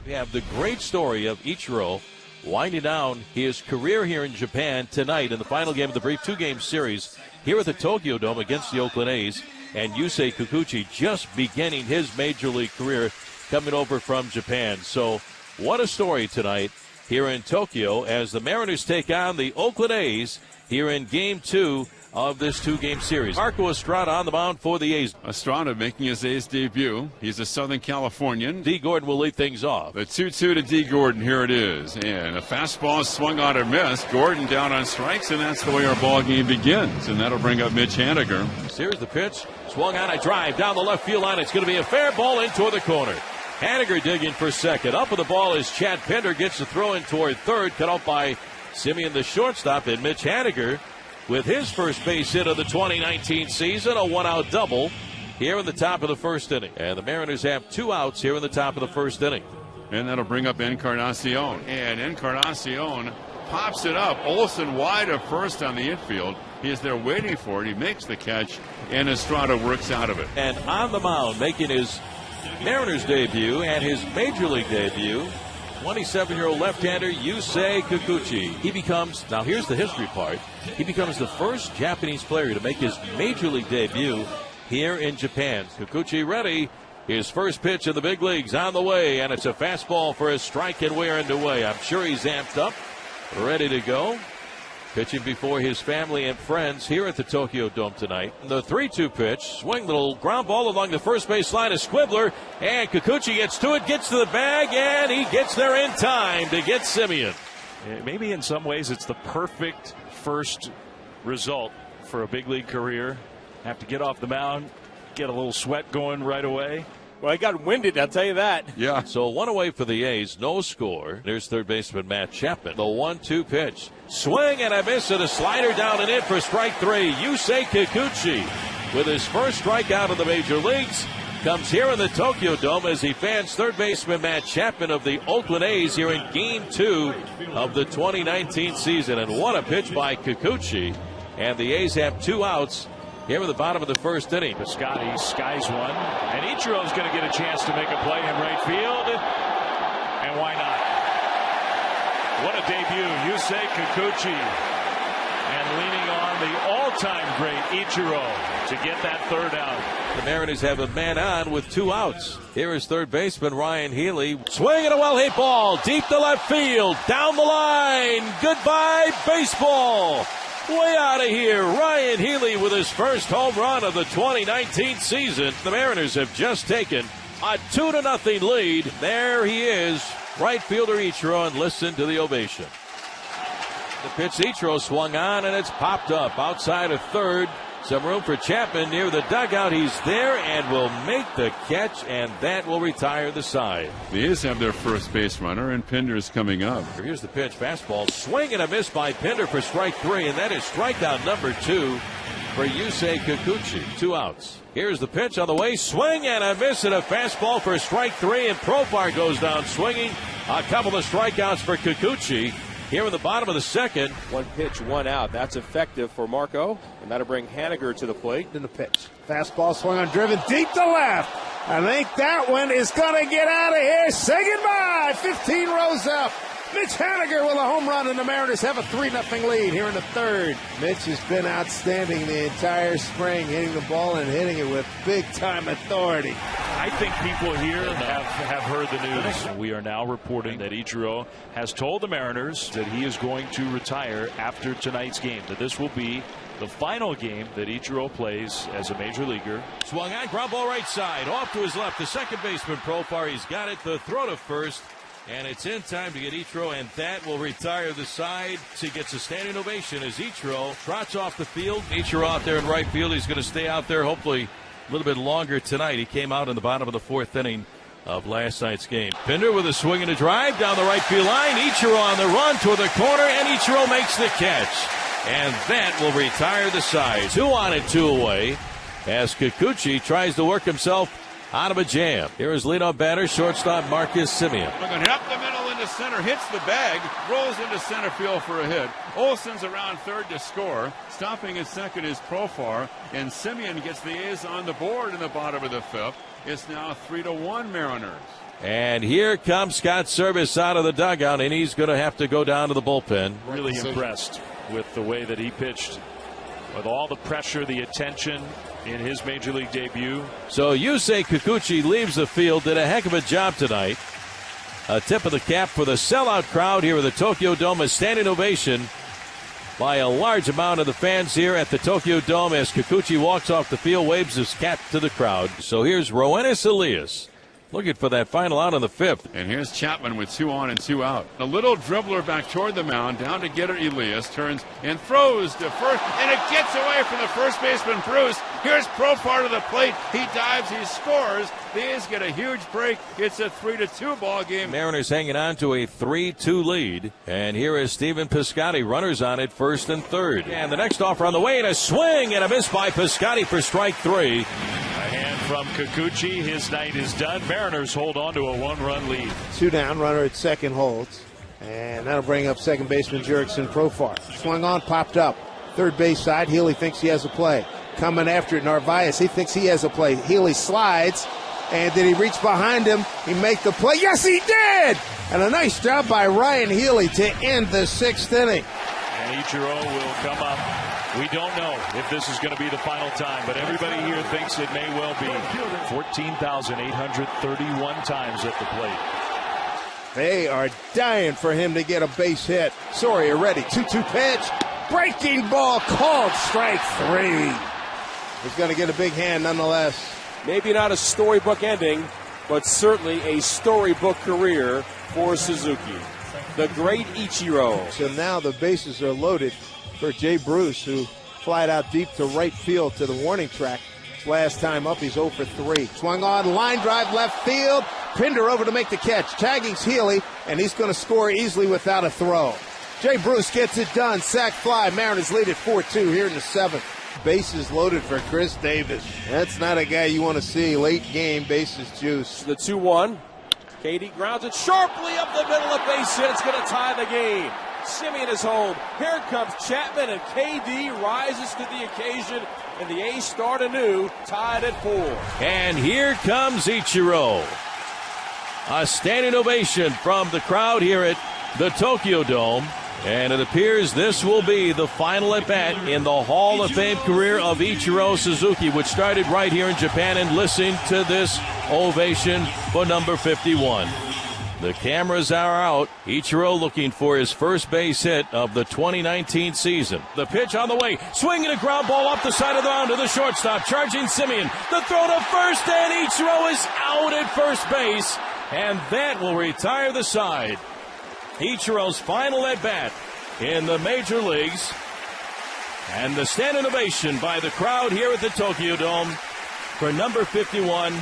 We have the great story of Ichiro winding down his career here in Japan tonight in the final game of the brief two-game series here at the Tokyo Dome against the Oakland A's. And Yusei Kikuchi just beginning his major league career coming over from Japan. So what a story tonight here in Tokyo as the Mariners take on the Oakland A's here in Game 2 of this two-game series. Marco Estrada on the mound for the A's. Estrada making his A's debut. He's a Southern Californian. D. Gordon will lead things off. The 2-2 to D. Gordon. Here it is. And a fastball swung on and missed. Gordon down on strikes, and that's the way our ball game begins. And that'll bring up Mitch Haniger. Here's the pitch. Swung on a drive down the left field line. It's going to be a fair ball in toward the corner. Haniger digging for second. Up with the ball is Chad Pinder. Gets the throw in toward third. Cut off by Simeon, the shortstop, and Mitch Haniger with his first base hit of the 2019 season, a one-out double here in the top of the first inning. And the Mariners have 2 outs here in the top of the first inning. And that'll bring up Encarnacion. And Encarnacion pops it up. Olsen wide of first on the infield. He is there waiting for it. He makes the catch, and Estrada works out of it. And on the mound, making his Mariners debut and his Major League debut, 27-year-old left-hander Yusei Kikuchi. He becomes, now here's the history part, he becomes the first Japanese player to make his Major League debut here in Japan. Kikuchi ready. His first pitch in the big leagues on the way, and it's a fastball for a strike, and we're underway. I'm sure he's amped up, ready to go. Pitching before his family and friends here at the Tokyo Dome tonight. The 3-2 pitch, swing, little ground ball along the first base line, a squibbler, and Kikuchi gets to it, gets to the bag, and he gets there in time to get Simeon. Maybe in some ways it's the perfect first result for a big league career. Have to get off the mound, get a little sweat going right away. Well, he got winded, I'll tell you that. Yeah. So one away for the A's, no score. There's third baseman Matt Chapman. The 1-2 pitch. Swing and a miss, and a slider down and in for strike 3. Yusei Kikuchi with his first strikeout of the major leagues comes here in the Tokyo Dome as he fans third baseman Matt Chapman of the Oakland A's here in Game 2 of the 2019 season. And what a pitch by Kikuchi. And the A's have 2 outs here at the bottom of the first inning. Piscotty skies one, and Ichiro's going to get a chance to make a play in right field. And why not? What a debut, Yusei Kikuchi. And leaning on the all-time great Ichiro to get that third out. The Mariners have a man on with 2 outs. Here is third baseman Ryan Healy. Swing and a well-hit ball deep to left field. Down the line. Goodbye, baseball. Way out of here, Ryan Healy with his first home run of the 2019 season. The Mariners have just taken a 2-0 lead. There he is, right fielder Ichiro, and listen to the ovation. The pitch Ichiro swung on, and it's popped up outside of third. Some room for Chapman near the dugout. He's there and will make the catch, and that will retire the side. The A's have their first base runner, and Pinder's coming up. Here's the pitch, fastball, swing and a miss by Pinder for strike 3, and that is strikeout number 2 for Yusei Kikuchi. 2 outs. Here's the pitch on the way, swing and a miss, and a fastball for strike 3, and Profar goes down swinging. A couple of strikeouts for Kikuchi. Here in the bottom of the second. 1 pitch, 1 out. That's effective for Marco, and that'll bring Haniger to the plate. In the pitch. Fastball swung on, driven deep to left. I think that one is going to get out of here. Say goodbye. 15 rows up. Mitch Haniger with a home run, and the Mariners have a 3-0 lead here in the third. Mitch has been outstanding the entire spring, hitting the ball and hitting it with big-time authority. I think people here have heard the news. We are now reporting that Ichiro has told the Mariners that he is going to retire after tonight's game, that this will be the final game that Ichiro plays as a major leaguer. Swung on, ground ball right side, off to his left. The second baseman Profar, he's got it. The throw to first. And it's in time to get Ichiro, and that will retire the side. He gets a standing ovation as Ichiro trots off the field. Ichiro out there in right field. He's going to stay out there hopefully a little bit longer tonight. He came out in the bottom of the 4th inning of last night's game. Pinder with a swing and a drive down the right field line. Ichiro on the run toward the corner, and Ichiro makes the catch. And that will retire the side. 2 on and 2 away as Kikuchi tries to work himself out of a jam. Here is leadoff batter, shortstop Marcus Simeon. Looking up the middle into center, hits the bag, rolls into center field for a hit. Olsen's around third to score. Stopping at second is Profar, and Simeon gets the A's on the board in the bottom of the 5th. It's now 3-1 Mariners. And here comes Scott Service out of the dugout, and he's going to have to go down to the bullpen. Really impressed with the way that he pitched, with all the pressure, the attention in his major league debut. So Yusei Kikuchi leaves the field, did a heck of a job tonight. A tip of the cap for the sellout crowd here at the Tokyo Dome. A standing ovation by a large amount of the fans here at the Tokyo Dome as Kikuchi walks off the field, waves his cap to the crowd. So here's Roenis Elias looking for that final out on the 5th. And here's Chapman with 2 on and 2 out. A little dribbler back toward the mound, down to get it. Elias turns and throws to first, and it gets away from the first baseman, Bruce. Here's Profar to the plate. He dives, he scores. The A's get a huge break. It's a 3-2 ball game. Mariners hanging on to a 3-2 lead. And here is Stephen Piscotty. Runners on it, 1st and 3rd. And the next offer on the way, and a swing and a miss by Piscotty for strike 3. A hand from Kikuchi. His night is done. Mariners hold on to a 1-run lead. 2 down, runner at second holds. And that'll bring up second baseman Jurickson Profar. Swung on, popped up. Third base side, Healy thinks he has a play. Coming after it, Narvaez, he thinks he has a play. Healy slides, and did he reach behind him? He make the play? Yes, he did! And a nice job by Ryan Healy to end the 6th inning. And Ichiro will come up. We don't know if this is going to be the final time, but everybody here thinks it may well be. 14,831 times at the plate. They are dying for him to get a base hit. Soria ready, 2-2 pitch. Breaking ball called, strike 3. He's going to get a big hand nonetheless. Maybe not a storybook ending, but certainly a storybook career for Suzuki. The great Ichiro. So now the bases are loaded for Jay Bruce, who flied out deep to right field to the warning track. His last time up, he's 0 for 3. Swung on, line drive left field. Pinder over to make the catch. Tagging's Healy, and he's going to score easily without a throw. Jay Bruce gets it done. Sack fly. Mariners lead at 4-2 here in the 7th. Bases loaded for Chris Davis. That's not a guy you want to see late game bases juice. The 2-1. KD grounds it sharply up the middle of base hit. It's going to tie the game. Simeon is home. Here comes Chapman, and KD rises to the occasion, and the A's start anew, tied at 4. And here comes Ichiro. A standing ovation from the crowd here at the Tokyo Dome. And it appears this will be the final at-bat in the Hall of Fame career of Ichiro Suzuki, which started right here in Japan. And listen to this ovation for number 51. The cameras are out. Ichiro looking for his first base hit of the 2019 season. The pitch on the way. Swinging a ground ball up the side of the mound to the shortstop. Charging Simeon. The throw to first, and Ichiro is out at first base. And that will retire the side. Ichiro's final at-bat in the major leagues. And the standing ovation by the crowd here at the Tokyo Dome for number 51,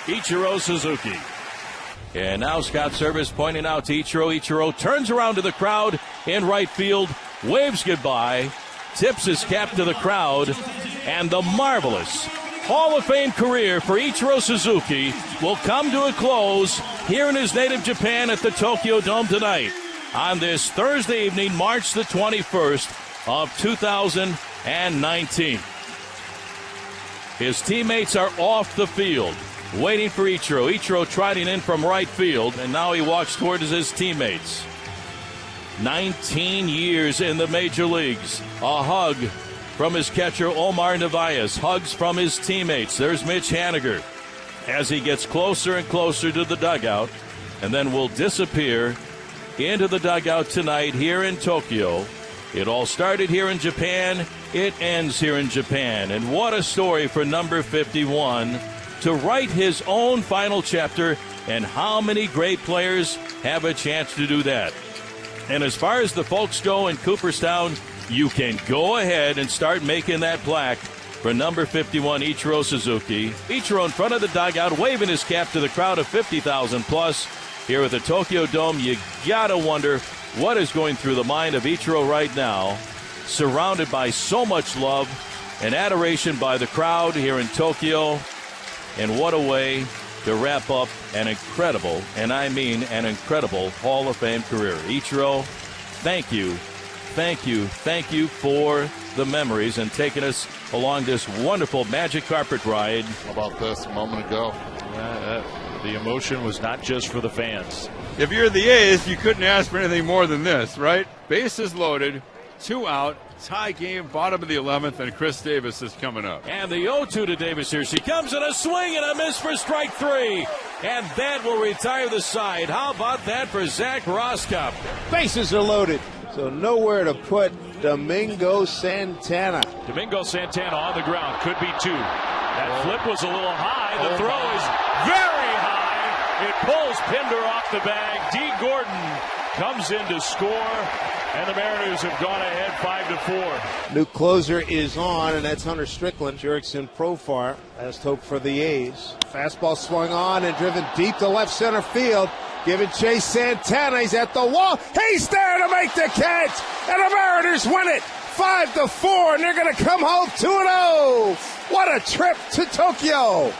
Ichiro Suzuki. And now Scott Service pointing out to Ichiro. Ichiro turns around to the crowd in right field, waves goodbye, tips his cap to the crowd, and the marvelous Hall of Fame career for Ichiro Suzuki will come to a close here in his native Japan at the Tokyo Dome tonight on this Thursday evening, March the 21st of 2019. His teammates are off the field waiting for Ichiro. Ichiro trotting in from right field, and now he walks towards his teammates. 19 years in the major leagues. A hug from his catcher, Omar Narvaez. Hugs from his teammates. There's Mitch Haniger as he gets closer and closer to the dugout, and then will disappear into the dugout tonight here in Tokyo. It all started here in Japan. It ends here in Japan. And what a story for number 51 to write his own final chapter. And how many great players have a chance to do that? And as far as the folks go in Cooperstown, you can go ahead and start making that plaque for number 51, Ichiro Suzuki. Ichiro in front of the dugout, waving his cap to the crowd of 50,000 plus. Here at the Tokyo Dome, you gotta wonder what is going through the mind of Ichiro right now, surrounded by so much love and adoration by the crowd here in Tokyo. And what a way to wrap up an incredible, and I mean an incredible, Hall of Fame career. Ichiro, thank you, thank you, thank you for the memories and taking us along this wonderful magic carpet ride. How about this a moment ago? The emotion was not just for the fans. If you're the A's, you couldn't ask for anything more than this, right? Bases loaded, 2 out, tie game, bottom of the 11th, and Chris Davis is coming up. And the 0-2 to Davis here. She comes in a swing and a miss for strike 3. And that will retire the side. How about that for Zach Roskop? Bases are loaded, so nowhere to put Domingo Santana. Domingo Santana on the ground. Could be 2. That flip was a little high. The throw is very high. It pulls Pinder off the bag. D. Gordon comes in to score. And the Mariners have gone ahead 5-4. New closer is on, and that's Hunter Strickland. Jurickson Profar. Last hope for the A's. Fastball swung on and driven deep to left center field. Giving chase Santana. He's at the wall. He's there to make the catch. And the Mariners win it 5-4, and they're going to come home 2-0. What a trip to Tokyo.